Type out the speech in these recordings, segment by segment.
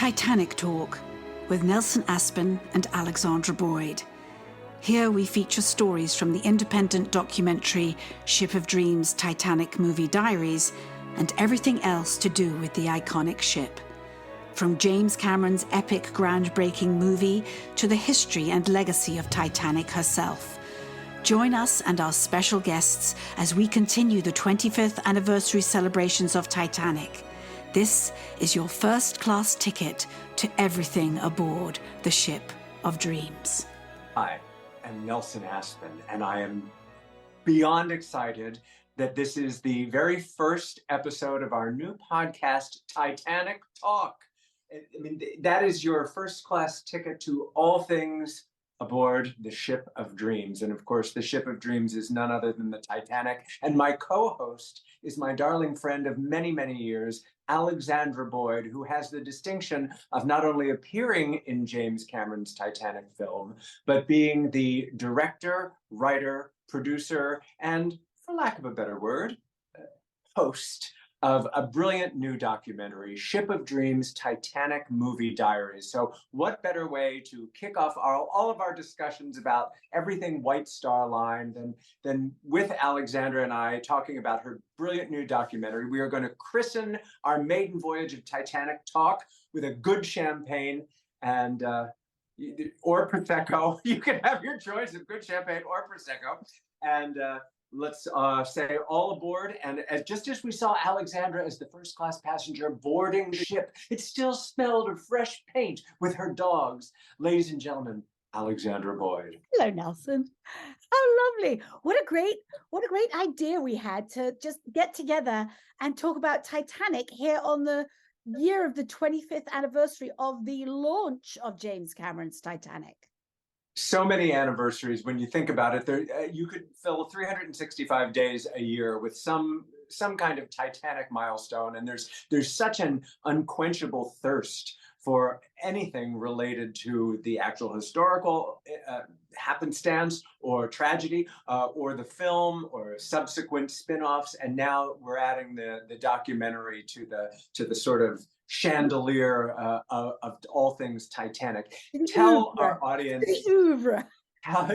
Titanic Talk with Nelson Aspen and Alexandra Boyd. Here we feature stories from the independent documentary Ship of Dreams Titanic movie Diaries and everything else to do with the iconic ship. From James Cameron's epic groundbreaking movie to the history and legacy of Titanic herself. Join us and our special guests as we continue the 25th anniversary celebrations of Titanic. This is your first-class ticket to everything aboard the Ship of Dreams. Hi, I'm Nelson Aspen, and I am beyond excited that this is the very first episode of our new podcast, Titanic Talk. I mean, that is your first-class ticket to all things aboard the Ship of Dreams. And of course, the Ship of Dreams is none other than the Titanic. And my co-host is my darling friend of many, many years, Alexandra Boyd, who has the distinction of not only appearing in James Cameron's Titanic film, but being the director, writer, producer, and, for lack of a better word, host of a brilliant new documentary, Ship of Dreams Titanic Movie Diaries. So what better way to kick off all of our discussions about everything White Star Line than with Alexandra and I talking about her brilliant new documentary. We are going to christen our maiden voyage of Titanic Talk with a good champagne and or Prosecco. You can have your choice of good champagne or Prosecco. And let's say all aboard. And just as we saw Alexandra as the first-class passenger boarding the ship, it still smelled of fresh paint with her dogs. Ladies and gentlemen, Alexandra Boyd. Hello, Nelson. How lovely. What a great idea we had to just get together and talk about Titanic here on the year of the 25th anniversary of the launch of James Cameron's Titanic. So many anniversaries when you think about it. There, you could fill 365 days a year with some kind of Titanic milestone, and there's such an unquenchable thirst for anything related to the actual historical happenstance or tragedy, or the film or subsequent spin-offs. And now we're adding the documentary to the sort of chandelier of all things Titanic. Tell our audience. Tell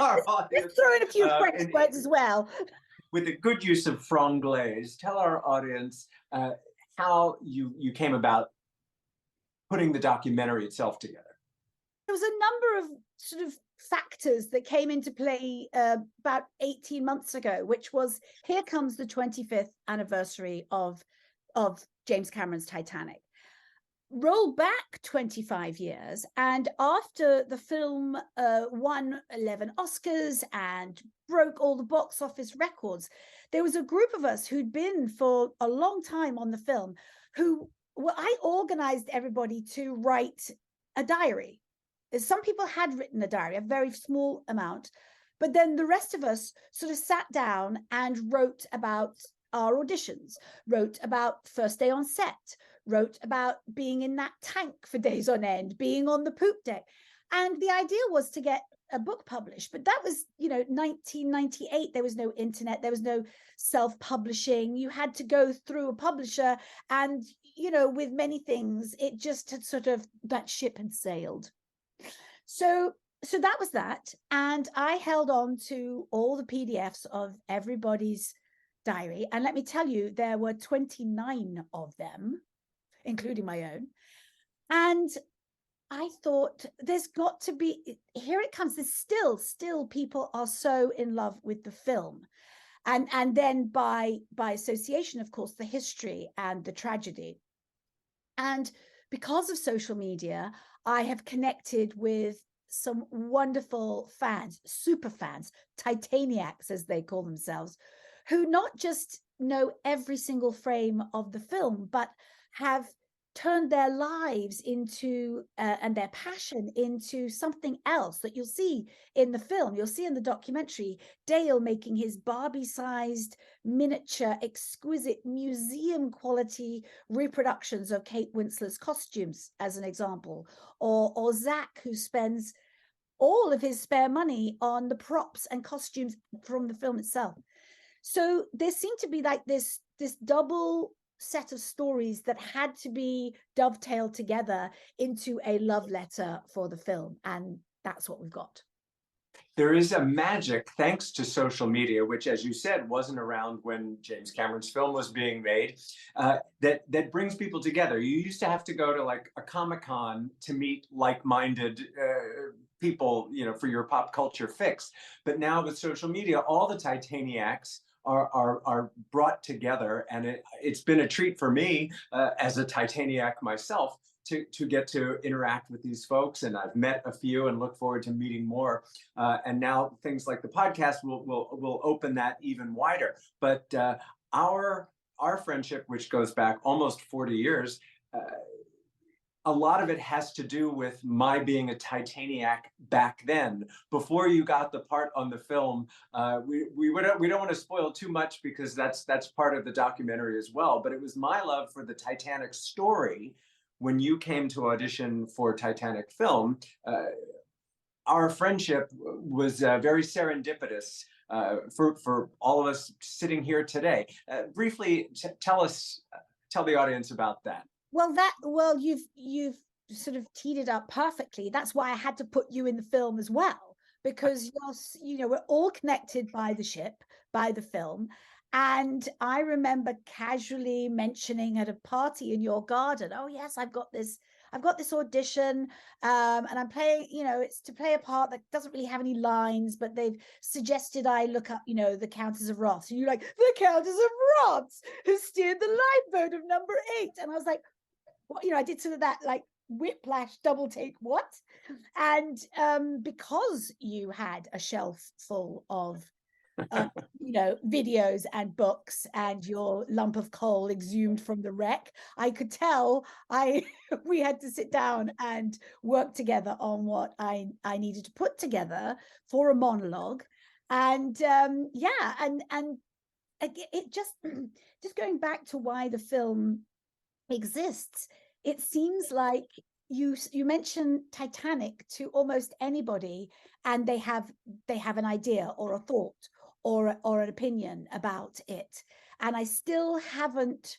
our audience. Let's throw in a few French words as well. With a good use of franglais, tell our audience how you came about putting the documentary itself together. There was a number of sort of factors that came into play about 18 months ago, which was, here comes the 25th anniversary of James Cameron's Titanic. Roll back 25 years, and after the film won 11 Oscars and broke all the box office records, there was a group of us who'd been for a long time on the film I organized everybody to write a diary. Some people had written a diary, a very small amount, but then the rest of us sort of sat down and wrote about our auditions, wrote about first day on set, wrote about being in that tank for days on end, being on the poop deck. And the idea was to get a book published, but that was, 1998. There was no internet, there was no self-publishing. You had to go through a publisher, and, with many things, it just had sort of, that ship had sailed. So that was that. And I held on to all the PDFs of everybody's diary. And let me tell you, there were 29 of them, including my own. And I thought, there's got to be, here it comes. There's still people are so in love with the film. And then by association, of course, the history and the tragedy. And because of social media, I have connected with some wonderful fans, superfans, Titaniacs, as they call themselves, who not just know every single frame of the film, but have turned their lives into and their passion into something else that you'll see in the film. You'll see in the documentary Dale making his Barbie-sized miniature, exquisite museum quality reproductions of Kate Winslet's costumes, as an example, or Zach, who spends all of his spare money on the props and costumes from the film itself. So there seemed to be like this double set of stories that had to be dovetailed together into a love letter for the film, and that's what we've got. There is a magic, thanks to social media, which, as you said, wasn't around when James Cameron's film was being made, that brings people together. You used to have to go to like a Comic-Con to meet like-minded people, you know, for your pop culture fix. But now with social media, all the Titaniacs are brought together, and it's been a treat for me as a Titaniac myself to get to interact with these folks, and I've met a few and look forward to meeting more. And now things like the podcast will open that even wider. But our friendship, which goes back almost 40 years, a lot of it has to do with my being a Titaniac back then. Before you got the part on the film, we don't want to spoil too much because that's part of the documentary as well. But it was my love for the Titanic story. When you came to audition for Titanic film, our friendship was very serendipitous for all of us sitting here today. Briefly, tell the audience about that. Well, you've sort of teed it up perfectly. That's why I had to put you in the film as well, because we're all connected by the ship, by the film. And I remember casually mentioning at a party in your garden, oh yes, I've got this audition, and I'm playing, it's to play a part that doesn't really have any lines, but they've suggested I look up, the Countess of Roths. And you're like, the Countess of Roths, who steered the lifeboat of number 8. And I was like, what? I did sort of that like whiplash double take, what? And because you had a shelf full of videos and books and your lump of coal exhumed from the wreck, I could tell we had to sit down and work together on what I needed to put together for a monologue. And and it just going back to why the film exists, it seems like you mention Titanic to almost anybody and they have an idea or a thought or an opinion about it. And I still haven't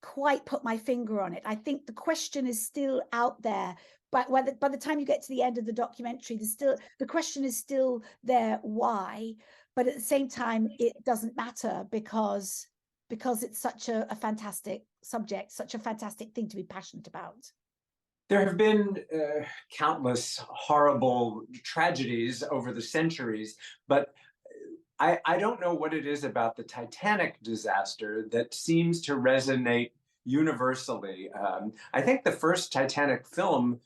quite put my finger on it. I think the question is still out there, but by the time you get to the end of the documentary, the question is still there, why? But at the same time, it doesn't matter because it's such a fantastic subject, such a fantastic thing to be passionate about. There have been countless horrible tragedies over the centuries, but I don't know what it is about the Titanic disaster that seems to resonate universally. I think the first Titanic film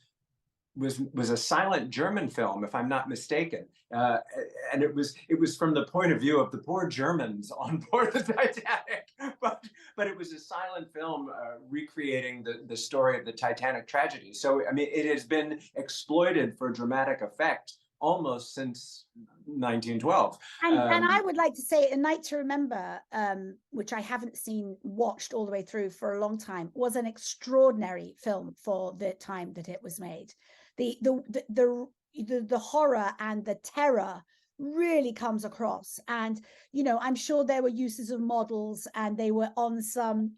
was a silent German film, if I'm not mistaken, and it was from the point of view of the poor Germans on board the Titanic, but it was a silent film recreating the story of the Titanic tragedy. So I mean, it has been exploited for dramatic effect almost since 1912. And I would like to say A Night to Remember, which I haven't watched all the way through for a long time, was an extraordinary film for the time that it was made. The horror and the terror really comes across. And, I'm sure there were uses of models and they were on some,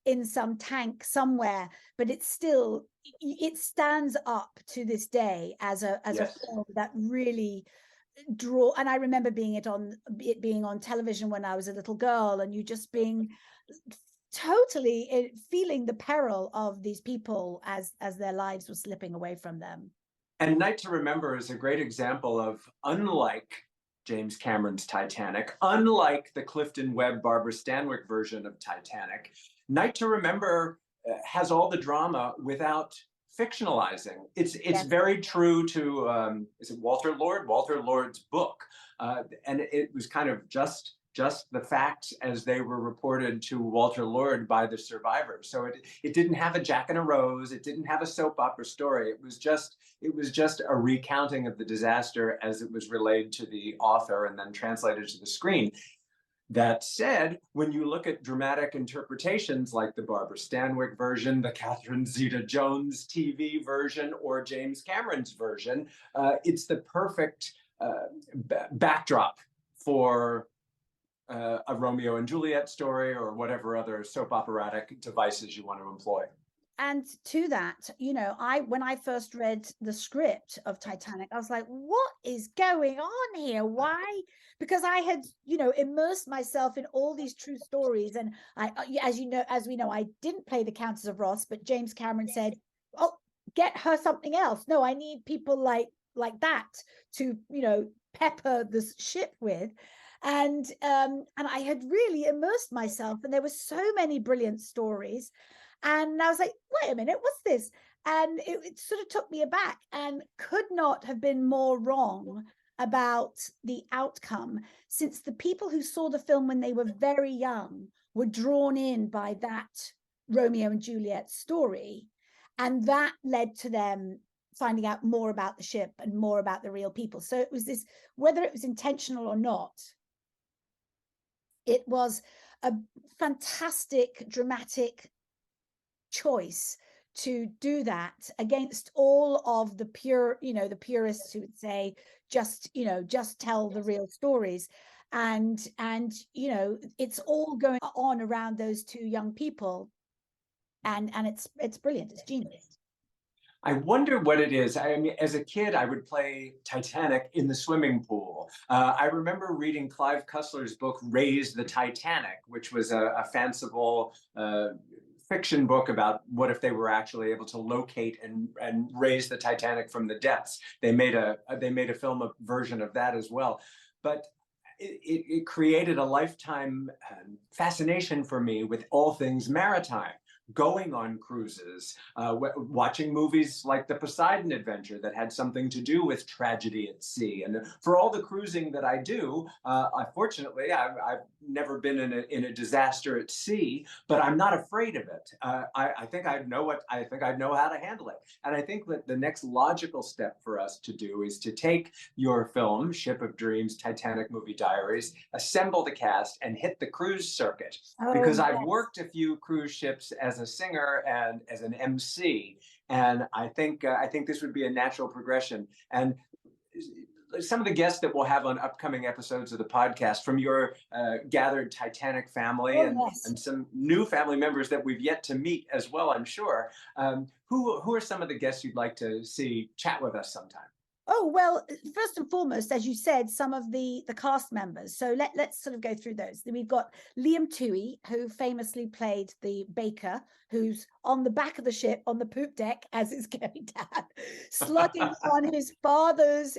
in some tank somewhere, but it stands up to this day as a film that really draw. And I remember it being on television when I was a little girl, and you just being totally feeling the peril of these people as their lives were slipping away from them. And Night to Remember is a great example of, unlike James Cameron's Titanic, unlike the Clifton Webb, Barbara Stanwyck version of Titanic, Night to Remember has all the drama without fictionalizing. It's very true to is it Walter Lord? Walter Lord's book, and it was kind of just the facts as they were reported to Walter Lord by the survivors. So it didn't have a Jack and a Rose. It didn't have a soap opera story. It was just a recounting of the disaster as it was relayed to the author and then translated to the screen. That said, when you look at dramatic interpretations like the Barbara Stanwyck version, the Catherine Zeta-Jones TV version, or James Cameron's version, it's the perfect backdrop for a Romeo and Juliet story or whatever other soap operatic devices you want to employ. And to that, when I first read the script of Titanic, I was like, what is going on here? Why? Because I had, immersed myself in all these true stories. And as we know, I didn't play the Countess of Ross, but James Cameron said, oh, get her something else. No, I need people like that to, pepper this ship with. And I had really immersed myself, and there were so many brilliant stories. And I was like, wait a minute, what's this? And it sort of took me aback, and could not have been more wrong about the outcome, since the people who saw the film when they were very young were drawn in by that Romeo and Juliet story. And that led to them finding out more about the ship and more about the real people. So it was this, whether it was intentional or not, it was a fantastic, dramatic choice to do that against all of the the purists who would say, just tell the real stories. And it's all going on around those two young people. And it's brilliant. It's genius. I wonder what it is. I mean, as a kid, I would play Titanic in the swimming pool. I remember reading Clive Cussler's book, Raise the Titanic, which was a fanciful fiction book about what if they were actually able to locate and raise the Titanic from the depths. They made a film version of that as well. But it created a lifetime fascination for me with all things maritime. Going on cruises, watching movies like The Poseidon Adventure that had something to do with tragedy at sea. And for all the cruising that I do, fortunately, I've never been in a disaster at sea, but I'm not afraid of it. I think I know how to handle it. And I think that the next logical step for us to do is to take your film, Ship of Dreams, Titanic Movie Diaries, assemble the cast, and hit the cruise circuit. Because I've worked a few cruise ships as a singer and as an MC, and I think this would be a natural progression. And some of the guests that we'll have on upcoming episodes of the podcast from your gathered Titanic family, and some new family members that we've yet to meet as well, I'm sure. Who are some of the guests you'd like to see chat with us sometime? Oh, well, first and foremost, as you said, some of the cast members. So let's sort of go through those. We've got Liam Toohey, who famously played the baker, who's on the back of the ship on the poop deck as it's going down, slugging on his father's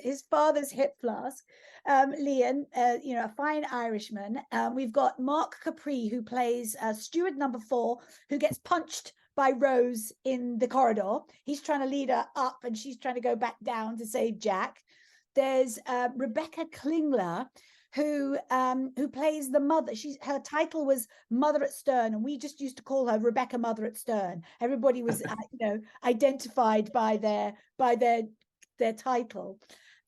hip flask. Liam, a fine Irishman. We've got Mark Capri, who plays steward number 4, who gets punched by Rose in the corridor. He's trying to lead her up, and she's trying to go back down to save Jack. There's Rebecca Klingler, who plays the mother. Her title was Mother at Stern, and we just used to call her Rebecca Mother at Stern. Everybody was identified by their title.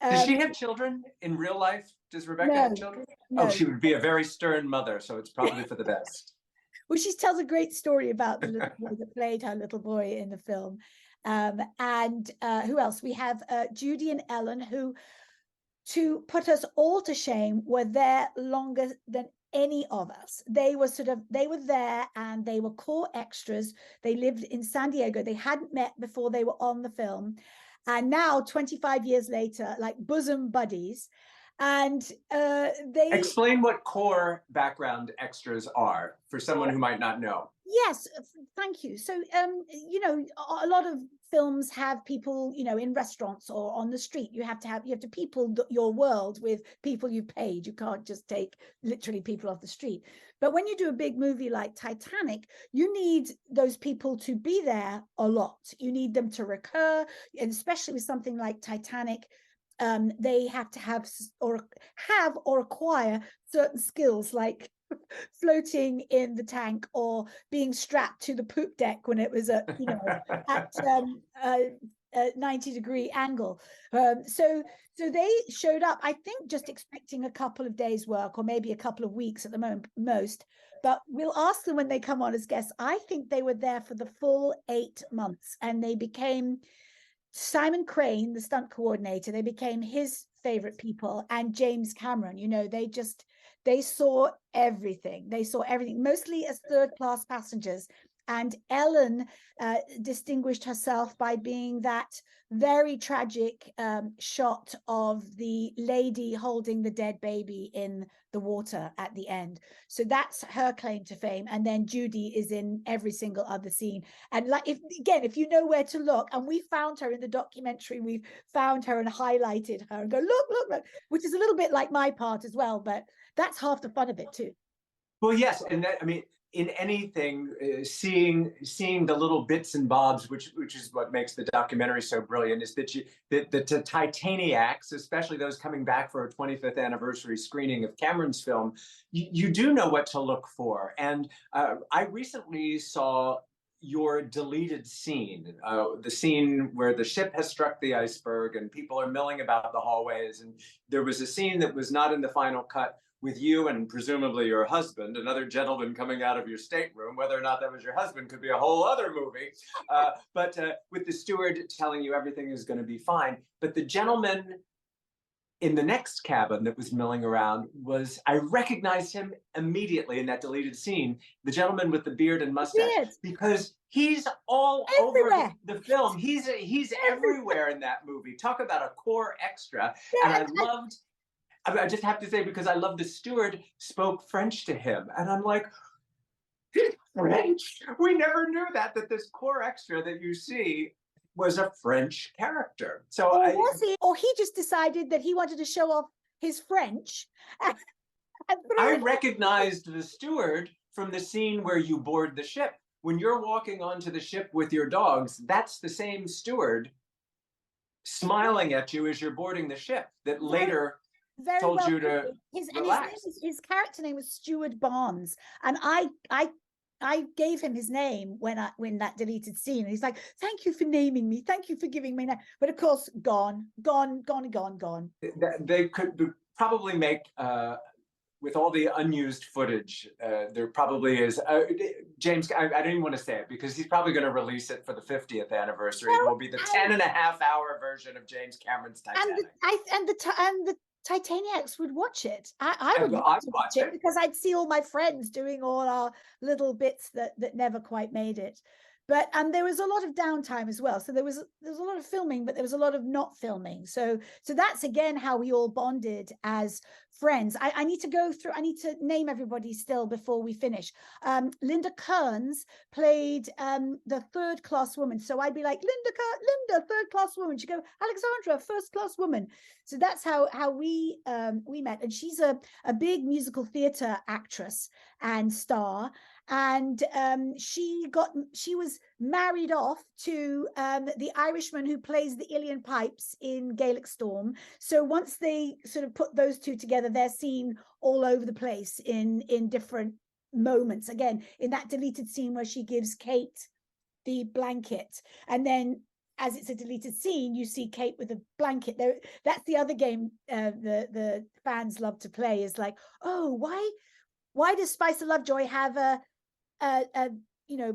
Does she have children in real life? Does Rebecca have children? No. Oh, she would be a very stern mother, so it's probably for the best. Well, she tells a great story about the little boy that played her little boy in the film. And who else? We have Judy and Ellen, who, to put us all to shame, were there longer than any of us. They were there, and they were core extras. They lived in San Diego. They hadn't met before they were on the film. And now, 25 years later, like bosom buddies. And they explain what core background extras are for someone who might not know. Yes, thank you. So a lot of films have people in restaurants or on the street. You have to people your world with people you've paid. You can't just take literally people off the street. But when you do a big movie like Titanic, you need those people to be there a lot. You need them to recur, and especially with something like Titanic, they have to have or acquire certain skills, like floating in the tank or being strapped to the poop deck when it was at 90-degree angle. So they showed up, I think, just expecting a couple of days work, or maybe a couple of weeks at the moment, most. But we'll ask them when they come on as guests. I think they were there for the full 8 months, and they became Simon Crane, the stunt coordinator. They became his favorite people, and James Cameron. they saw everything. They saw everything, mostly as third-class passengers. And Ellen distinguished herself by being that very tragic shot of the lady holding the dead baby in the water at the end. So that's her claim to fame. And then Judy is in every single other scene. And like, if you know where to look, and we found her in the documentary, we've found her and highlighted her and go, look, which is a little bit like my part as well, but that's half the fun of it too. Well, yes, and that, I mean, in anything, seeing the little bits and bobs, which is what makes the documentary so brilliant, is that the Titaniacs, especially those coming back for a 25th anniversary screening of Cameron's film, you do know what to look for. And I recently saw your deleted scene, the scene where the ship has struck the iceberg and people are milling about the hallways, and there was a scene that was not in the final cut with you and presumably your husband, another gentleman coming out of your stateroom. Whether or not that was your husband could be a whole other movie. But with the steward telling you everything is going to be fine. But the gentleman in the next cabin that was milling around I recognized him immediately in that deleted scene, the gentleman with the beard and mustache, because he's all everywhere. Over the film. He's everywhere in that movie. Talk about a core extra. Yeah, and I just have to say, because I love the steward spoke French to him. And I'm like, French? We never knew that this core extra that you see was a French character. So was he? Or he just decided that he wanted to show off his French. I recognized the steward from the scene where you board the ship. When you're walking onto the ship with your dogs, that's the same steward smiling at you as you're boarding the ship that later told you to relax. His character name was Steward Barnes, and I gave him his name when that deleted scene, and he's like, "Thank you for naming me. Thank you for giving me that." But of course, gone. They could probably make. With all the unused footage, there probably is. James, I don't even want to say it because he's probably going to release it for the 50th anniversary. It will be the 10.5-hour version of James Cameron's Titanic. And the Titaniacs would watch it. I would watch it because I'd see all my friends doing all our little bits that never quite made it. But there was a lot of downtime as well. So there was a lot of filming, but there was a lot of not filming. So that's again how we all bonded as friends. I need to go through. I need to name everybody still before we finish. Linda Kearns played the third-class woman. So I'd be like, Linda, third-class woman. She'd go, Alexandra, first-class woman. So that's how we met. And she's a big musical theater actress and star. And she was married off to the Irishman who plays the Ilian pipes in Gaelic Storm. So once they sort of put those two together, they're seen all over the place in different moments. Again, in that deleted scene where she gives Kate the blanket, and then as it's a deleted scene, you see Kate with a blanket. There, that's the other game the fans love to play. Is like, oh, why does Spicer Lovejoy have a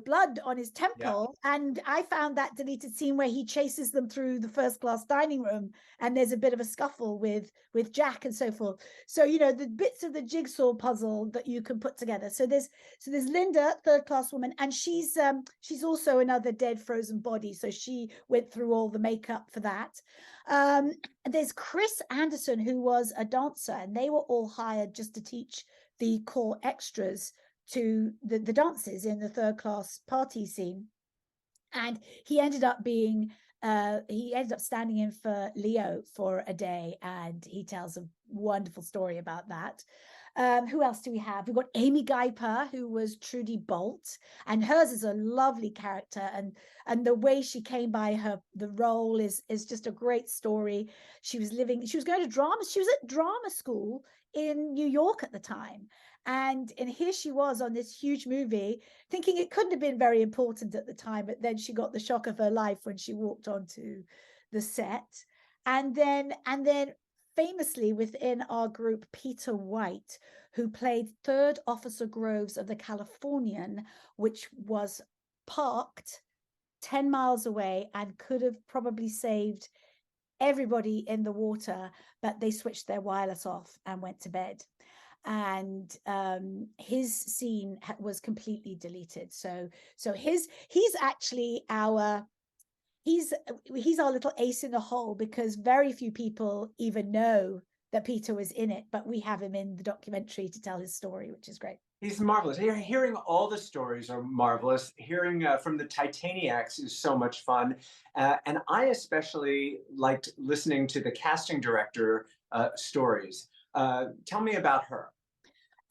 blood on his temple? Yeah. And I found that deleted scene where he chases them through the first class dining room and there's a bit of a scuffle with Jack and so forth. So the bits of the jigsaw puzzle that you can put together. So there's Linda, third class woman, and she's also another dead frozen body, so she went through all the makeup for that. There's Chris Anderson, who was a dancer, and they were all hired just to teach the core extras to the dances in the third class party scene. And he ended up standing in for Leo for a day, and he tells a wonderful story about that. Who else do we have? We've got Amy Guyper, who was Trudy Bolt, and hers is a lovely character, and the way she came by the role is just a great story. She was going to drama. She was at drama school in New York at the time. And here she was on this huge movie, thinking it couldn't have been very important at the time, but then she got the shock of her life when she walked onto the set. And then famously within our group, Peter White, who played Third Officer Groves of the Californian, which was parked 10 miles away and could have probably saved everybody in the water, but they switched their wireless off and went to bed. and his scene was completely deleted. So he's actually he's our little ace in the hole, because very few people even know that Peter was in it, but we have him in the documentary to tell his story, which is great. He's marvelous. Hearing all the stories are marvelous. Hearing from the Titaniacs is so much fun. And I especially liked listening to the casting director stories. Tell me about her.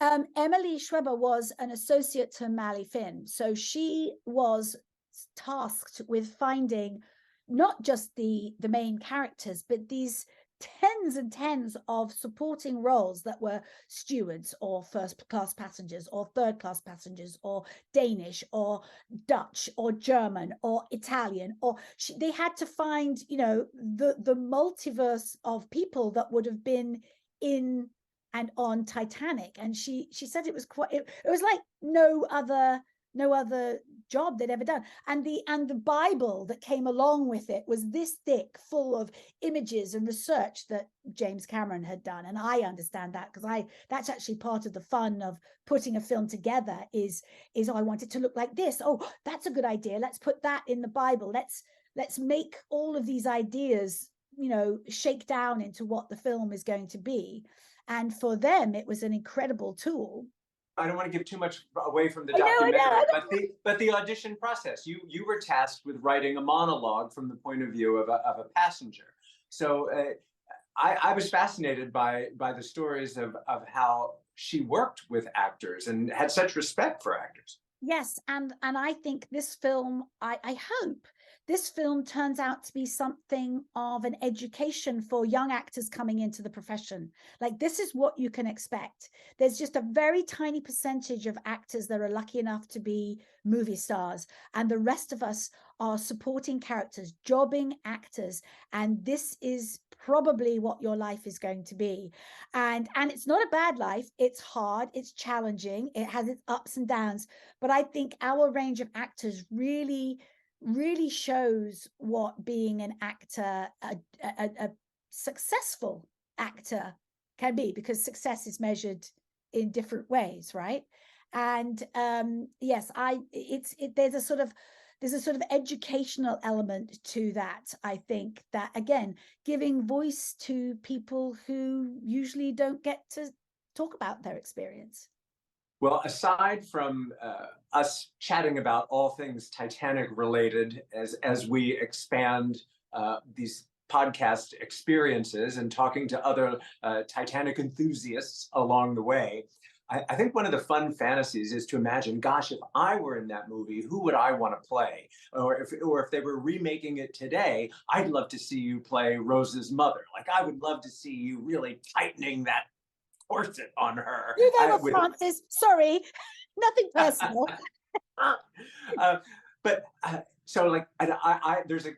Emily Schweber was an associate to Mally Finn. So she was tasked with finding not just the main characters, but these tens and tens of supporting roles that were stewards or first class passengers or third class passengers or Danish or Dutch or German or Italian, or they had to find, you know, the multiverse of people that would have been in and on Titanic. And she said it was quite, it was like no other job they'd ever done. And the Bible that came along with it was this thick, full of images and research that James Cameron had done. And I understand that, because that's actually part of the fun of putting a film together is oh, I want it to look like this. Oh, that's a good idea. Let's put that in the Bible. Let's make all of these ideas, you know, shake down into what the film is going to be. And for them, it was an incredible tool. I don't want to give too much away from the documentary, but the audition process. You were tasked with writing a monologue from the point of view of a passenger. So I was fascinated by the stories of how she worked with actors and had such respect for actors. Yes, and I think this film, I hope this film turns out to be something of an education for young actors coming into the profession. Like, this is what you can expect. There's just a very tiny percentage of actors that are lucky enough to be movie stars, and the rest of us are supporting characters, jobbing actors, and this is probably what your life is going to be. And it's not a bad life. It's hard, it's challenging, it has its ups and downs, but I think our range of actors really shows what being an actor, a successful actor can be, because success is measured in different ways, right? And yes, there's a sort of educational element to that. I think that, again, giving voice to people who usually don't get to talk about their experience. Well, aside from us chatting about all things Titanic related, as we expand these podcast experiences and talking to other Titanic enthusiasts along the way, I think one of the fun fantasies is to imagine, gosh, if I were in that movie, who would I want to play? Or if they were remaking it today, I'd love to see you play Rose's mother. Like, I would love to see you really tightening that corset on her. You know what, Francis? Sorry, nothing personal. So like,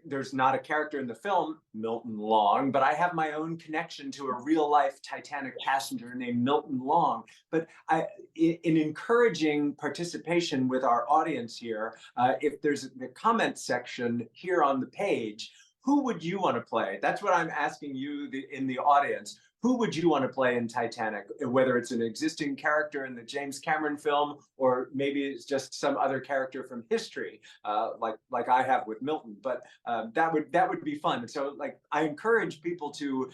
there's not a character in the film, Milton Long, but I have my own connection to a real life Titanic passenger named Milton Long. But in encouraging participation with our audience here, if there's the comment section here on the page, who would you want to play? That's what I'm asking you in the audience. Who would you want to play in Titanic, whether it's an existing character in the James Cameron film, or maybe it's just some other character from history, like I have with Milton. But that would be fun. So, like, I encourage people to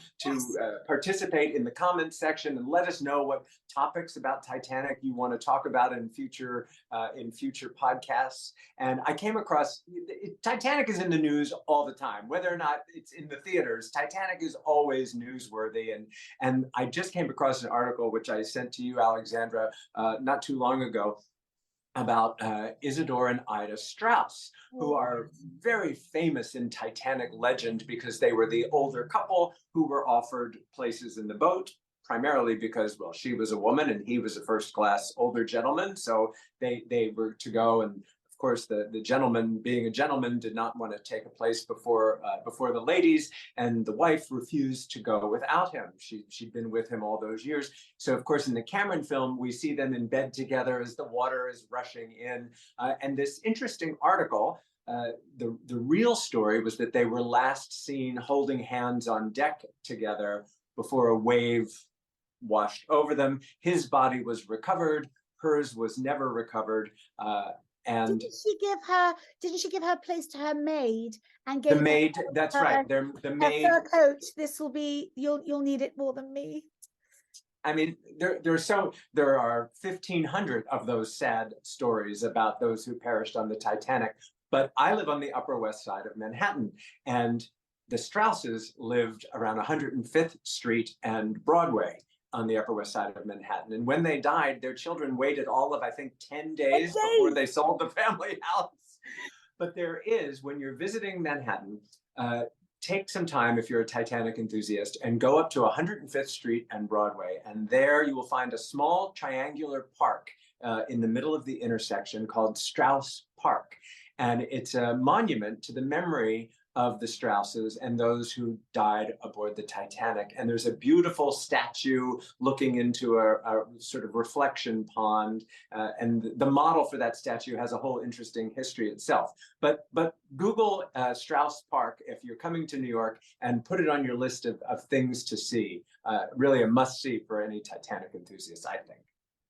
participate in the comments section and let us know what topics about Titanic you want to talk about in future podcasts. And I came across Titanic is in the news all the time, whether or not it's in the theaters. Titanic is always newsworthy, and I just came across an article which I sent to you, Alexandra, not too long ago, about Isidore and Ida Strauss, who are very famous in Titanic legend because they were the older couple who were offered places in the boat, primarily because, well, she was a woman and he was a first class older gentleman. So they were to go, and of course, the gentleman, being a gentleman, did not want to take a place before the ladies, and the wife refused to go without him. She'd been with him all those years. So, of course, in the Cameron film, we see them in bed together as the water is rushing in. And this interesting article, the real story was that they were last seen holding hands on deck together before a wave washed over them. His body was recovered. Hers was never recovered. And Didn't she give her place to her maid and the gave maid, that's right. The her maid. fur coat? This will be, you'll need it more than me. I mean, there are 1,500 of those sad stories about those who perished on the Titanic. But I live on the Upper West Side of Manhattan, and the Strausses lived around 105th Street and Broadway on the Upper West Side of Manhattan. And when they died, their children waited all of, I think, 10 days before they sold the family house. But there is, when you're visiting Manhattan, take some time if you're a Titanic enthusiast and go up to 105th Street and Broadway. And there you will find a small triangular park in the middle of the intersection called Strauss Park. And it's a monument to the memory of the Strausses and those who died aboard the Titanic. And there's a beautiful statue looking into a sort of reflection pond. And the model for that statue has a whole interesting history itself. But Google Strauss Park if you're coming to New York, and put it on your list of things to see. Really a must-see for any Titanic enthusiast, I think.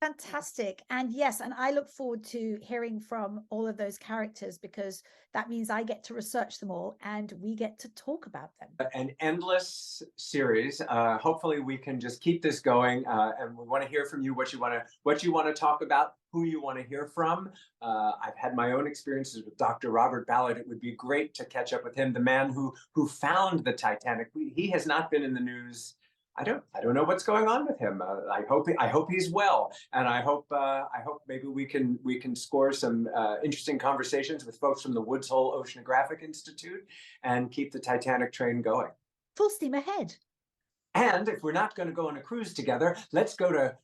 Fantastic. And yes, and I look forward to hearing from all of those characters, because that means I get to research them all and we get to talk about them. An endless series. Hopefully we can just keep this going, and we want to hear from you what you want to talk about, who you want to hear from. I've had my own experiences with Dr. Robert Ballard. It would be great to catch up with him, the man who found the Titanic. He has not been in the news. I don't know what's going on with him. I hope he's well, and I hope maybe we can score some interesting conversations with folks from the Woods Hole Oceanographic Institute and keep the Titanic train going. Full steam ahead. And if we're not going to go on a cruise together, let's go to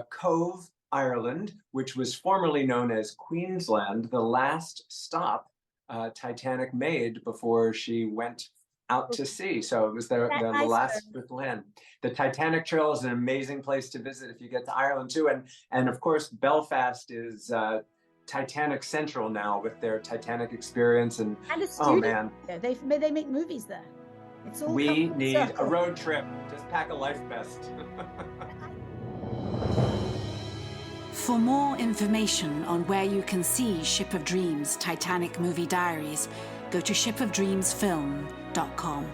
Cove, Ireland, which was formerly known as Queensland, the last stop Titanic made before she went out to sea. So it was the last with land. The Titanic Trail is an amazing place to visit if you get to Ireland too. And of course, Belfast is Titanic Central now with their Titanic experience. And oh man, they make movies there. It's all we need a road trip. Just pack a life vest. For more information on where you can see Ship of Dreams Titanic Movie Diaries, go to shipofdreamsfilm.com.